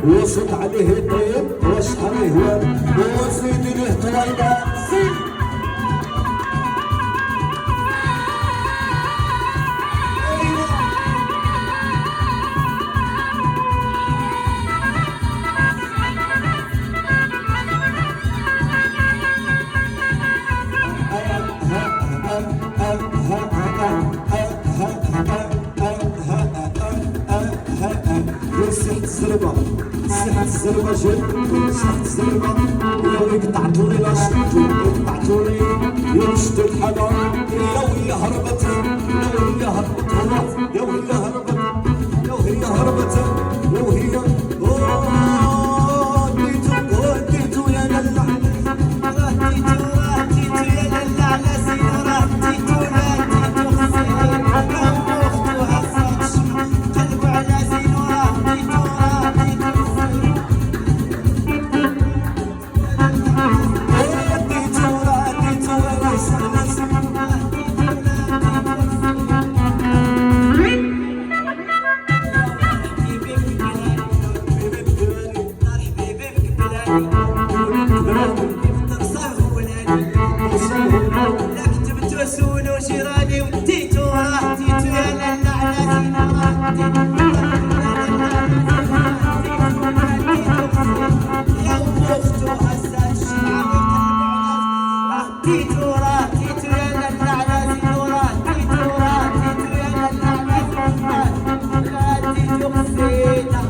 وصل عليه الطيب واشهر هو وزيد له طريبه الزربة سحت الزربة جد سحت الزربة يا وي قطعتولي لاشتو قطعتولي يا شدت حلا يا وي هربت يا وي هربت يا وي هربت يا وهي هربت يا وهي وديتو يا للا وديتو يا للا على سيدنا وديتو جيراني وديتو وديتو يا للا على يا اختو هسه الشمعة ديتو ديتو يا للا على زينورة ديتو يا للا على ديتو خفينا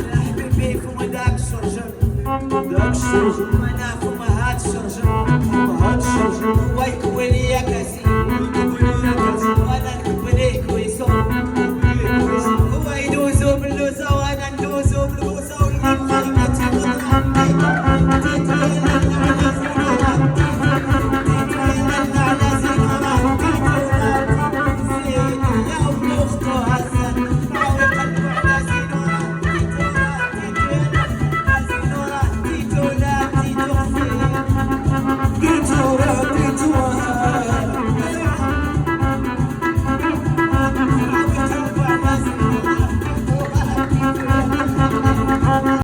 يا حبيبي فما داك الشرجم داك الشرجم انا فما هاد الشرجم فما هاد الشرجم هو يكوي ليا كاسي وانا نكوي ليه كويسو هو يدوزو باللوزه وانا ندوزو بالبوسه واللي مخيمتي مضرب ديتو يا للا على زينورة ديتو يا للا على زينورة ديتو يا ام اختو هسه